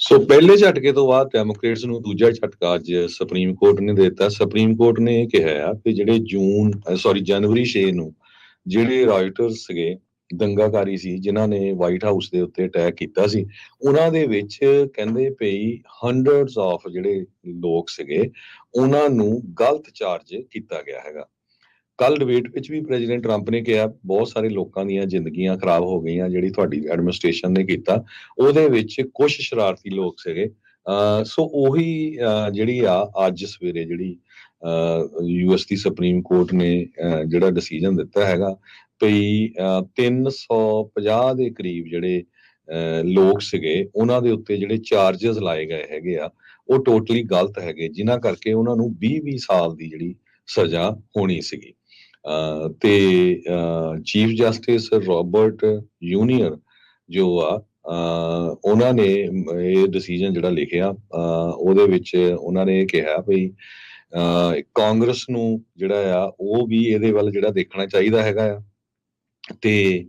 ਸੋ ਪਹਿਲੇ ਝਟਕੇ ਤੋਂ ਬਾਅਦ ਡੈਮੋਕ੍ਰੇਟਸ ਨੂੰ ਦੂਜਾ ਝਟਕਾ ਅੱਜ ਸੁਪਰੀਮ ਕੋਰਟ ਨੇ ਦੇ ਦਿੱਤਾ। ਸੁਪਰੀਮ ਕੋਰਟ ਨੇ ਇਹ ਕਿਹਾ ਆ ਕਿ ਜਿਹੜੇ ਜਨਵਰੀ 6 ਨੂੰ ਜਿਹੜੇ ਰਾਇਟਰਸ ਸੀਗੇ, ਦੰਗਾਕਾਰੀ ਸੀ, ਜਿਨ੍ਹਾਂ ਨੇ ਵਾਈਟ ਹਾਊਸ ਦੇ ਉੱਤੇ ਅਟੈਕ ਕੀਤਾ ਸੀ, ਉਹਨਾਂ ਦੇ ਵਿੱਚ ਕਹਿੰਦੇ ਪਈ ਹੰਡਰਡਸ ਆਫ ਜਿਹੜੇ ਲੋਕ ਸੀਗੇ, ਉਹਨਾਂ ਨੂੰ ਗਲਤ ਚਾਰਜ ਕੀਤਾ ਗਿਆ ਹੈਗਾ। ਕੱਲ ਡਿਬੇਟ ਵਿੱਚ ਵੀ ਪ੍ਰੈਜ਼ੀਡੈਂਟ ਟਰੰਪ ਨੇ ਕਿਹਾ ਬਹੁਤ ਸਾਰੇ ਲੋਕਾਂ ਦੀਆਂ ਜ਼ਿੰਦਗੀਆਂ ਖਰਾਬ ਹੋ ਗਈਆਂ ਜਿਹੜੀ ਤੁਹਾਡੀ ਐਡਮਿਨਿਸਟ੍ਰੇਸ਼ਨ ਨੇ ਕੀਤਾ, ਉਹਦੇ ਵਿੱਚ ਕੁਝ ਸ਼ਰਾਰਤੀ ਲੋਕ ਸੀਗੇ। ਸੋ ਉਹੀ ਜਿਹੜੀ ਆ ਅੱਜ ਸਵੇਰੇ ਜਿਹੜੀ ਯੂਐਸ ਦੀ ਸੁਪਰੀਮ ਕੋਰਟ ਨੇ ਜਿਹੜਾ ਡਿਸੀਜਨ ਦਿੱਤਾ ਹੈਗਾ ਵੀ 350 ਦੇ ਕਰੀਬ ਜਿਹੜੇ ਲੋਕ ਸੀਗੇ, ਉਹਨਾਂ ਦੇ ਉੱਤੇ ਜਿਹੜੇ ਚਾਰਜਸ ਲਾਏ ਗਏ ਹੈਗੇ ਆ ਉਹ ਟੋਟਲੀ ਗਲਤ ਹੈਗੇ, ਜਿਨ੍ਹਾਂ ਕਰਕੇ ਉਹਨਾਂ ਨੂੰ 20-20 ਸਾਲ ਦੀ ਜਿਹੜੀ ਸਜ਼ਾ ਹੋਣੀ ਸੀਗੀ। ਤੇ ਚੀਫ ਜਸਟਿਸ ਰੋਬਰਟ ਯੂਨੀਅਰ ਜੋ ਆ ਉਹਨਾਂ ਨੇ ਇਹ ਡਿਸੀਜਨ ਜਿਹੜਾ ਲਿਖਿਆ, ਉਹਦੇ ਵਿੱਚ ਉਹਨਾਂ ਨੇ ਇਹ ਕਿਹਾ ਵੀ ਕਾਂਗਰਸ ਨੂੰ ਜਿਹੜਾ ਆ ਉਹ ਵੀ ਇਹਦੇ ਵੱਲ ਜਿਹੜਾ ਦੇਖਣਾ ਚਾਹੀਦਾ ਹੈਗਾ ਆ, ਤੇ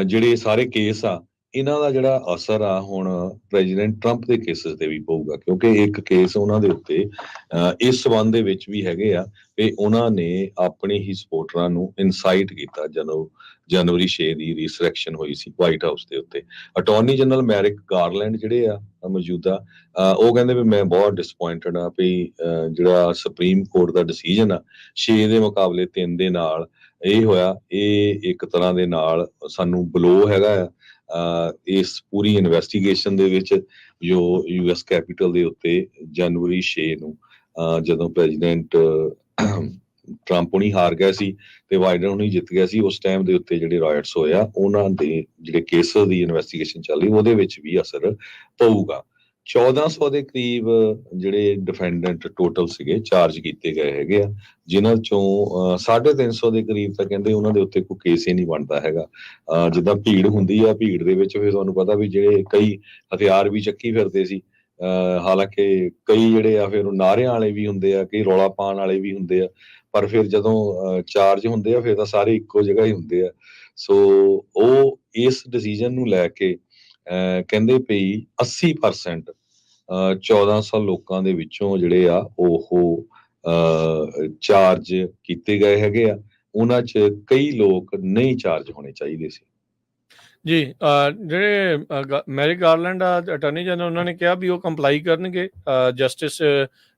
ਜਿਹੜੇ ਸਾਰੇ ਕੇਸ ਆ ਇਹਨਾਂ ਦਾ ਜਿਹੜਾ ਅਸਰ ਆ ਹੁਣ ਪ੍ਰੈਜ਼ੀਡੈਂਟ ਟਰੰਪ ਦੇ ਕੇਸਿਸ ਤੇ ਵੀ ਪਊਗਾ, ਕਿਉਂਕਿ ਇੱਕ ਕੇਸ ਉਹਨਾਂ ਦੇ ਉੱਤੇ ਇਸ ਸਬੰਧ ਦੇ ਵਿੱਚ ਵੀ ਹੈਗੇ ਆ ਕਿ ਉਹਨਾਂ ਨੇ ਆਪਣੇ ਹੀ ਸਪੋਰਟਰਾਂ ਨੂੰ ਇਨਸਾਈਟ ਕੀਤਾ ਜਦੋਂ ਜਨਵਰੀ 6 ਦੀ ਰੀਸਰੈਕਸ਼ਨ ਹੋਈ ਸੀ ਵਾਈਟ ਹਾਊਸ ਦੇ ਉੱਤੇ। ਅਟਾਰਨੀ ਜਨਰਲ ਮੈਰਿਕ ਗਾਰਲੈਂਡ ਜਿਹੜੇ ਆ ਮੌਜੂਦਾ, ਉਹ ਕਹਿੰਦੇ ਵੀ ਮੈਂ ਬਹੁਤ ਡਿਸਪੁਆਇੰਟਡ ਆ ਵੀ ਜਿਹੜਾ ਸੁਪਰੀਮ ਕੋਰਟ ਦਾ ਡਿਸੀਜਨ ਆ 6 ਦੇ ਮੁਕਾਬਲੇ 3 ਦੇ ਨਾਲ ਇਹ ਹੋਇਆ, ਇਹ ਇੱਕ ਤਰ੍ਹਾਂ ਦੇ ਨਾਲ ਸਾਨੂੰ ਬਲੋ ਹੈਗਾ ਆ ਇਸ ਪੂਰੀ ਇਨਵੈਸਟੀਗੇਸ਼ਨ ਦੇ ਵਿੱਚ ਜੋ ਯੂਐਸ ਕੈਪੀਟਲ ਦੇ ਉੱਤੇ ਜਨਵਰੀ 6 ਨੂੰ ਜਦੋਂ ਪ੍ਰੈਜ਼ੀਡੈਂਟ ਟਰੰਪ ਹੁਣੀ ਹਾਰ ਗਿਆ ਸੀ ਤੇ ਬਾਈਡਨ ਹੁਣੀ ਜਿੱਤ ਗਿਆ ਸੀ, ਉਸ ਟਾਈਮ ਦੇ ਉੱਤੇ ਜਿਹੜੇ ਰਾਇਟਸ ਹੋਇਆ ਉਹਨਾਂ ਦੇ ਜਿਹੜੇ ਕੇਸਾਂ ਦੀ ਇਨਵੈਸਟੀਗੇਸ਼ਨ ਚੱਲ ਰਹੀ ਉਹਦੇ ਵਿੱਚ ਵੀ ਅਸਰ ਪਊਗਾ। 1400 ਦੇ ਕਰੀਬ ਜਿਹੜੇ ਡਿਫੈਂਡੈਂਟ ਟੋਟਲ ਸੀਗੇ ਚਾਰਜ ਕੀਤੇ ਗਏ ਹੈਗੇ ਆ, ਜਿਨ੍ਹਾਂ ਚੋਂ 350 ਦੇ ਕਰੀਬ ਤਾਂ ਕਹਿੰਦੇ ਉਹਨਾਂ ਦੇ ਉੱਤੇ ਕੋਈ ਕੇਸ ਹੀ ਨਹੀਂ ਬਣਦਾ ਹੈਗਾ। ਜਿੱਦਾਂ ਭੀੜ ਹੁੰਦੀ ਆ, ਭੀੜ ਦੇ ਵਿੱਚ ਫਿਰ ਤੁਹਾਨੂੰ ਪਤਾ ਵੀ ਜਿਹੜੇ ਕਈ ਹਥਿਆਰ ਵੀ ਚੱਕੀ ਫਿਰਦੇ ਸੀ, ਹਾਲਾਂਕਿ ਕਈ ਜਿਹੜੇ ਆ ਫਿਰ ਨਾਅਰਿਆਂ ਵਾਲੇ ਵੀ ਹੁੰਦੇ ਆ, ਕਈ ਰੌਲਾ ਪਾਉਣ ਵਾਲੇ ਵੀ ਹੁੰਦੇ ਆ, ਪਰ ਫਿਰ ਜਦੋਂ ਚਾਰਜ ਹੁੰਦੇ ਆ ਫਿਰ ਤਾਂ ਸਾਰੇ ਇੱਕੋ ਜਗ੍ਹਾ ਹੀ ਹੁੰਦੇ ਆ। ਸੋ ਉਹ ਇਸ ਡਿਸੀਜਨ ਨੂੰ ਲੈ ਕੇ ਕਹਿੰਦੇ ਪਈ 80% 1400 ਲੋਕਾਂ ਦੇ ਵਿੱਚੋਂ ਜਿਹੜੇ ਆ ਉਹ ਚਾਰਜ ਕੀਤੇ ਗਏ ਹੈਗੇ ਆ, ਉਹਨਾਂ 'ਚ ਕਈ ਲੋਕ ਨਹੀਂ ਚਾਰਜ ਹੋਣੇ ਚਾਹੀਦੇ ਸੀ। ਜੀ ਜਿਹੜੇ ਮੈਰਿਕ ਗਾਰਲੈਂਡ ਅਟਾਰਨੀ ਜਨਰਲ ਉਹਨਾਂ ਨੇ ਕਿਹਾ ਵੀ ਉਹ ਕੰਪਲਾਈ ਕਰਨਗੇ, ਜਸਟਿਸ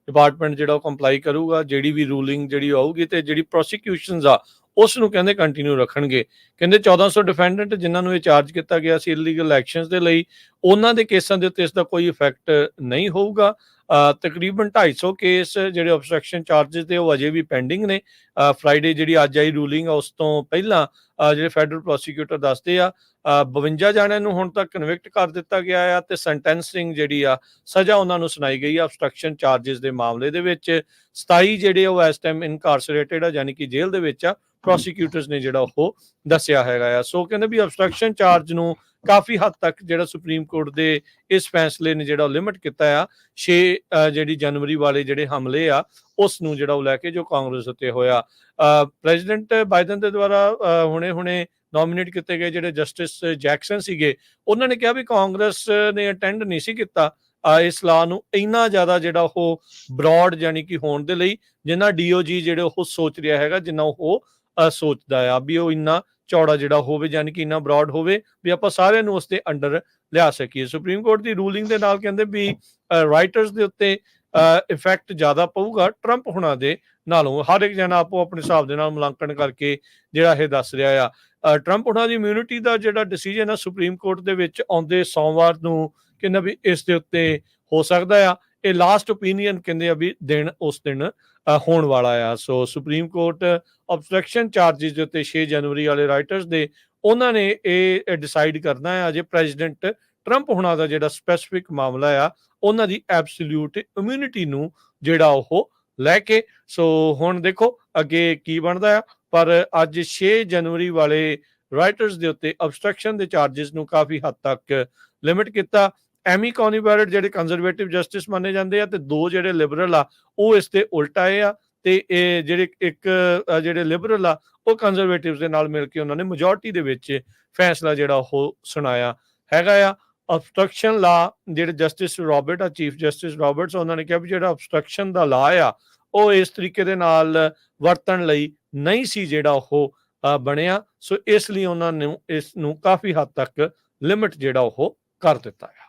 ਡਿਪਾਰਟਮੈਂਟ ਜਿਹੜਾ ਉਹ ਕੰਪਲਾਈ ਕਰੂਗਾ ਜਿਹੜੀ ਵੀ ਰੂਲਿੰਗ ਜਿਹੜੀ ਆਊਗੀ, ਤੇ ਜਿਹੜੀ ਪ੍ਰੋਸੀਕਿਊਸ਼ਨਸ ਆ ਉਸ ਨੂੰ ਕਹਿੰਦੇ ਕੰਟੀਨਿਊ ਰੱਖਣਗੇ। ਕਹਿੰਦੇ 1400 ਡਿਫੈਂਡੈਂਟ ਜਿਨ੍ਹਾਂ ਨੂੰ ਇਹ ਚਾਰਜ ਕੀਤਾ ਗਿਆ ਸੀ ਇਲੀਗਲ ਐਕਸ਼ਨਸ ਦੇ ਲਈ, ਉਹਨਾਂ ਦੇ ਕੇਸਾਂ ਦੇ ਉੱਤੇ ਇਸ ਦਾ ਕੋਈ ਇਫੈਕਟ ਨਹੀਂ ਹੋਊਗਾ। ਤਕਰੀਬਨ 250 ਕੇਸ ਜਿਹੜੇ ਆਬਸਟਰਕਸ਼ਨ ਚਾਰਜਸ ਦੇ ਉਹ ਅਜੇ ਵੀ ਪੈਂਡਿੰਗ ਨੇ। ਫਰਾਈਡੇ ਜਿਹੜੀ ਅੱਜ ਆਈ ਰੂਲਿੰਗ ਆ ਉਸ ਤੋਂ ਪਹਿਲਾਂ ਜਿਹੜੇ ਫੈਡਰਲ ਪ੍ਰੋਸੀਕਿਊਟਰ ਦੱਸਦੇ ਆ 52 ਜਾਣਿਆਂ ਨੂੰ ਹੁਣ ਤੱਕ ਕਨਵਿਕਟ ਕਰ ਦਿੱਤਾ ਗਿਆ ਆ, ਤੇ ਸੈਂਟੈਂਸਿੰਗ ਜਿਹੜੀ ਆ ਸਜ਼ਾ ਉਹਨਾਂ ਨੂੰ ਸੁਣਾਈ ਗਈ ਆ ਆਬਸਟਰਕਸ਼ਨ ਚਾਰਜਸ ਦੇ ਮਾਮਲੇ ਦੇ ਵਿੱਚ। 27 ਜਿਹੜੇ ਉਹ ਇਸ ਟਾਈਮ ਇਨਕਾਰਸਰੇਟਡ ਆ, ਯਾਨੀ ਕਿ ਜੇਲ੍ਹ ਦੇ ਵਿੱਚ ਆ, ਪ੍ਰੋਸੀਕਿਊਟਰਸ ਨੇ ਜਿਹੜਾ ਉਹ ਦੱਸਿਆ ਹੈਗਾ ਆ। ਸੋ ਕਹਿੰਦੇ ਵੀ ਆਬਸਟਰਕਸ਼ਨ ਚਾਰਜ ਨੂੰ ਕਾਫੀ ਹੱਦ ਤੱਕ ਜਿਹੜਾ ਸੁਪਰੀਮ ਕੋਰਟ ਦੇ ਇਸ ਫੈਸਲੇ ਨੇ ਜਿਹੜਾ ਲਿਮਿਟ ਕੀਤਾ ਆ 6 ਜਿਹੜੀ ਜਨਵਰੀ ਵਾਲੇ ਜਿਹੜੇ ਹਮਲੇ ਆ ਉਸ ਨੂੰ ਜਿਹੜਾ ਉਹ ਲੈ ਕੇ ਜੋ ਕਾਂਗਰਸ ਉੱਤੇ ਹੋਇਆ। ਪ੍ਰੈਜ਼ੀਡੈਂਟ ਬਾਈਡਨ ਦੇ ਦੁਆਰਾ ਹੁਣੇ ਨੋਮੀਨੇਟ ਕੀਤੇ ਗਏ ਜਿਹੜੇ ਜਸਟਿਸ ਜੈਕਸਨ ਸੀਗੇ, ਉਹਨਾਂ ਨੇ ਕਿਹਾ ਵੀ ਕਾਂਗਰਸ ਨੇ ਅਟੈਂਡ ਨਹੀਂ ਸੀ ਕੀਤਾ ਇਸ ਲਾਅ ਨੂੰ ਇੰਨਾ ਜ਼ਿਆਦਾ ਜਿਹੜਾ ਉਹ ਬਰੌਡ ਯਾਨੀ ਕਿ ਹੋਣ ਦੇ ਲਈ, ਜਿੰਨਾ DOJ ਜਿਹੜੇ ਉਹ ਸੋਚ ਰਿਹਾ ਹੈਗਾ, ਜਿੰਨਾ ਉਹ ਸੋਚਦਾ ਆ ਵੀ ਉਹ ਇੰਨਾ ਚੌੜਾ ਜਿਹੜਾ ਹੋਵੇ, ਯਾਨੀ ਕਿ ਇੰਨਾ ਬਰੌਡ ਹੋਵੇ ਵੀ ਆਪਾਂ ਸਾਰਿਆਂ ਨੂੰ ਉਸ ਦੇ ਅੰਡਰ ਲਿਆ ਸਕੀਏ। ਸੁਪਰੀਮ ਕੋਰਟ ਦੀ ਰੂਲਿੰਗ ਦੇ ਨਾਲ ਕਹਿੰਦੇ ਵੀ ਰਾਈਟਰਸ ਦੇ ਉੱਤੇ ਇਫੈਕਟ ਜ਼ਿਆਦਾ ਪਊਗਾ ਟਰੰਪ ਹੁਣਾਂ ਦੇ ਨਾਲੋਂ। ਹਰ ਇੱਕ ਜਣਾ ਆਪੋ ਆਪਣੇ ਹਿਸਾਬ ਦੇ ਨਾਲ ਮੁਲਾਂਕਣ ਕਰਕੇ ਜਿਹੜਾ ਇਹ ਦੱਸ ਰਿਹਾ ਆ। ਟਰੰਪ ਹੁਣਾਂ ਦੀ ਇਮਿਊਨਿਟੀ ਦਾ ਜਿਹੜਾ ਡਿਸੀਜਨ ਆ ਸੁਪਰੀਮ ਕੋਰਟ ਦੇ ਵਿੱਚ ਆਉਂਦੇ ਸੋਮਵਾਰ ਨੂੰ ਕਹਿੰਦਾ ਵੀ ਇਸ ਦੇ ਉੱਤੇ ਹੋ ਸਕਦਾ ਆ। ਇਹ ਲਾਸਟ ਓਪੀਨੀਅਨ ਕਹਿੰਦੇ ਆ ਵੀ ਉਸ ਦਿਨ ਹੋਣ ਵਾਲਾ ਆ। ਸੋ ਸੁਪਰੀਮ ਕੋਰਟ ਆਬਸਟਰਕਸ਼ਨ ਚਾਰਜਿਸ ਦੇ ਉੱਤੇ 6 ਜਨਵਰੀ ਵਾਲੇ ਰਾਈਟਰਸ ਦੇ ਉਹਨਾਂ ਨੇ ਇਹ ਡਿਸਾਈਡ ਕਰਨਾ ਹੈ ਅਜੇ ਪ੍ਰੈਜ਼ੀਡੈਂਟ ਟਰੰਪ ਹੁਣਾਂ ਦਾ ਜਿਹੜਾ ਸਪੈਸੀਫਿਕ ਮਾਮਲਾ ਆ ਉਹਨਾਂ ਦੀ ਐਬਸੋਲਿਊਟ ਇਮਿਊਨਿਟੀ ਨੂੰ ਜਿਹੜਾ ਉਹ ਲੈ ਕੇ। ਸੋ ਹੁਣ ਦੇਖੋ ਅੱਗੇ ਕੀ ਬਣਦਾ ਆ, ਪਰ ਅੱਜ 6 ਜਨਵਰੀ ਵਾਲੇ ਰਾਈਟਰਸ ਦੇ ਉੱਤੇ ਆਬਸਟਰਕਸ਼ਨ ਦੇ ਚਾਰਜਿਸ ਨੂੰ ਕਾਫੀ ਹੱਦ ਤੱਕ ਲਿਮਿਟ ਕੀਤਾ। ਐਮੀ ਕੌਨੀ ਬੈਰਟ ਜਿਹੜੇ ਕੰਜ਼ਰਵੇਟਿਵ ਜਸਟਿਸ ਮੰਨੇ ਜਾਂਦੇ ਆ, ਤੇ 2 ਜਿਹੜੇ ਲਿਬਰਲ ਆ ਉਹ ਇਸ ਤੇ ਉਲਟ ਆਏ ਆ, ਤੇ ਇਹ ਜਿਹੜੇ ਲਿਬਰਲ ਆ ਉਹ ਕੰਜ਼ਰਵੇਟਿਵ ਦੇ ਨਾਲ ਮਿਲ ਕੇ ਉਹਨਾਂ ਨੇ ਮੈਜੋਰਟੀ ਦੇ ਵਿੱਚ ਫੈਸਲਾ ਜਿਹੜਾ ਉਹ ਸੁਣਾਇਆ ਹੈਗਾ ਆ। ਅਬਸਟਰਕਸ਼ਨ ਲਾ ਜਿਹੜੇ ਜਸਟਿਸ ਰੋਬਰਟ ਆ, ਚੀਫ ਜਸਟਿਸ ਰੋਬਰਟਸ, ਉਹਨਾਂ ਨੇ ਕਿਹਾ ਵੀ ਜਿਹੜਾ ਅਬਸਟਰਕਸ਼ਨ ਦਾ ਲਾ ਆ ਉਹ ਇਸ ਤਰੀਕੇ ਦੇ ਨਾਲ ਵਰਤਣ ਲਈ ਨਹੀਂ ਸੀ ਜਿਹੜਾ ਉਹ ਬਣਿਆ। ਸੋ ਇਸ ਲਈ ਉਹਨਾਂ ਨੇ ਇਸ ਨੂੰ ਕਾਫੀ ਹੱਦ ਤੱਕ ਲਿਮਿਟ ਜਿਹੜਾ ਉਹ ਕਰ ਦਿੱਤਾ ਹੈ।